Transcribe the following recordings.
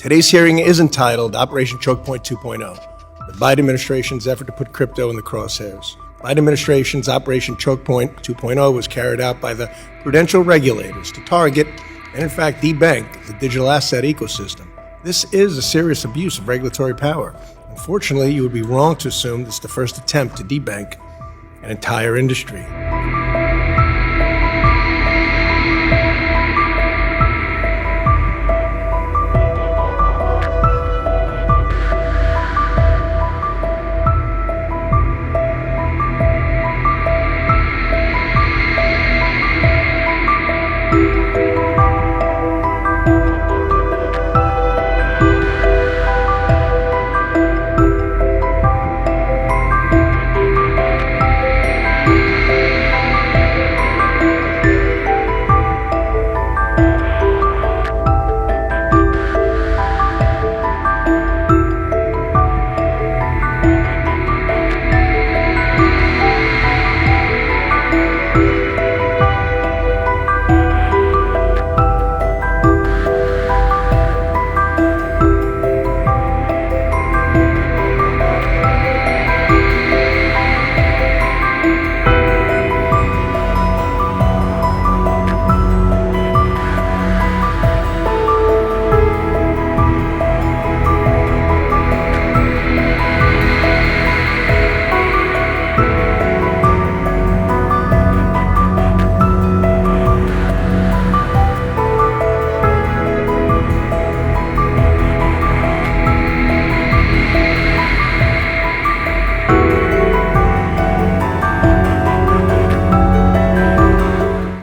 Today's hearing is entitled Operation Choke Point 2.0, the Biden administration's effort to put crypto in the crosshairs. Biden administration's Operation Choke Point 2.0 was carried out by the prudential regulators to target and, in fact, debank the digital asset ecosystem. This is a serious abuse of regulatory power. Unfortunately, you would be wrong to assume this is the first attempt to debank an entire industry.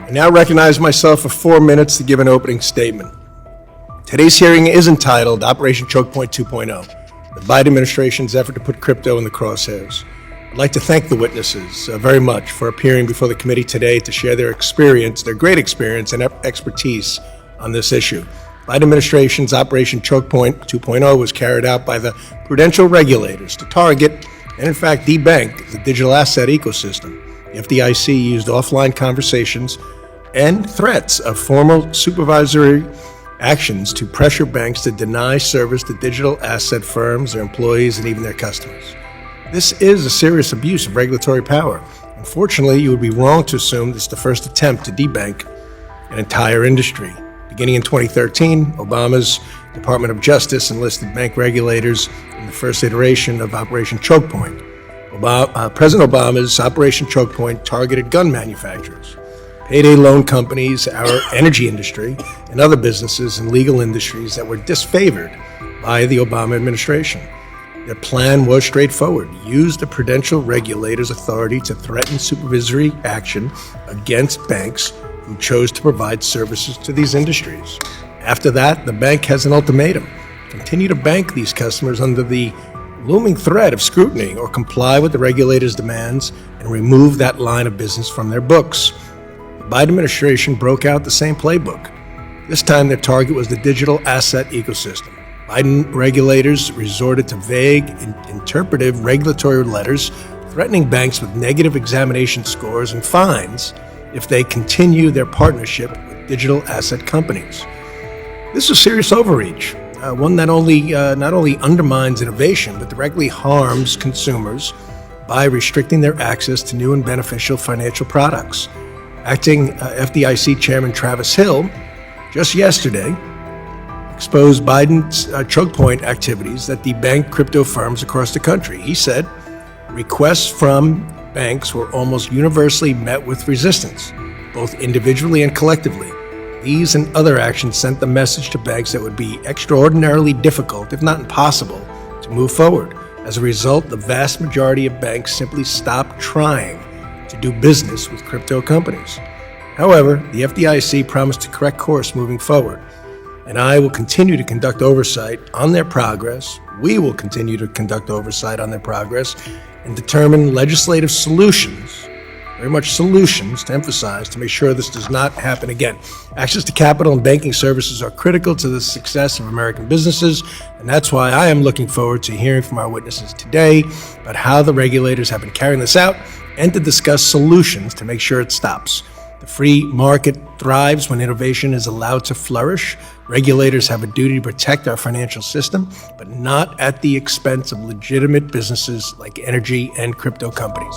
I now recognize myself for 4 minutes to give an opening statement. Today's hearing is entitled Operation Choke Point 2.0, the Biden administration's effort to put crypto in the crosshairs. I'd like to thank the witnesses very much for appearing before the committee today to share their experience, their great experience and expertise on this issue. Biden administration's Operation Choke Point 2.0 was carried out by the prudential regulators to target and, in fact, debank the digital asset ecosystem. The FDIC used offline conversations and threats of formal supervisory actions to pressure banks to deny service to digital asset firms, their employees, and even their customers. This is a serious abuse of regulatory power. Unfortunately, you would be wrong to assume this is the first attempt to debank an entire industry. Beginning in 2013, Obama's Department of Justice enlisted bank regulators in the first iteration of Operation Choke Point. President Obama's Operation Choke Point targeted gun manufacturers, payday loan companies, our energy industry, and other businesses and legal industries that were disfavored by the Obama administration. Their plan was straightforward: use the prudential regulators' authority to threaten supervisory action against banks who chose to provide services to these industries. After that, the bank has an ultimatum: continue to bank these customers under the looming threat of scrutiny, or comply with the regulators' demands and remove that line of business from their books. The Biden administration broke out the same playbook. This time their target was the digital asset ecosystem. Biden regulators resorted to vague, interpretive regulatory letters threatening banks with negative examination scores and fines if they continue their partnership with digital asset companies. This is serious overreach, one that not only undermines innovation, but directly harms consumers by restricting their access to new and beneficial financial products. Acting FDIC Chairman Travis Hill, just yesterday, exposed Biden's choke point activities that debank crypto firms across the country. He said requests from banks were almost universally met with resistance, both individually and collectively. These and other actions sent the message to banks that would be extraordinarily difficult, if not impossible, to move forward. As a result, the vast majority of banks simply stopped trying to do business with crypto companies. However, the FDIC promised to correct course moving forward, and I will continue to conduct oversight on their progress. We will continue to conduct oversight on their progress and determine legislative solutions, very much solutions to emphasize, to make sure this does not happen again. Access to capital and banking services are critical to the success of American businesses, and that's why I am looking forward to hearing from our witnesses today about how the regulators have been carrying this out and to discuss solutions to make sure it stops. The free market thrives when innovation is allowed to flourish. Regulators have a duty to protect our financial system, but not at the expense of legitimate businesses like energy and crypto companies.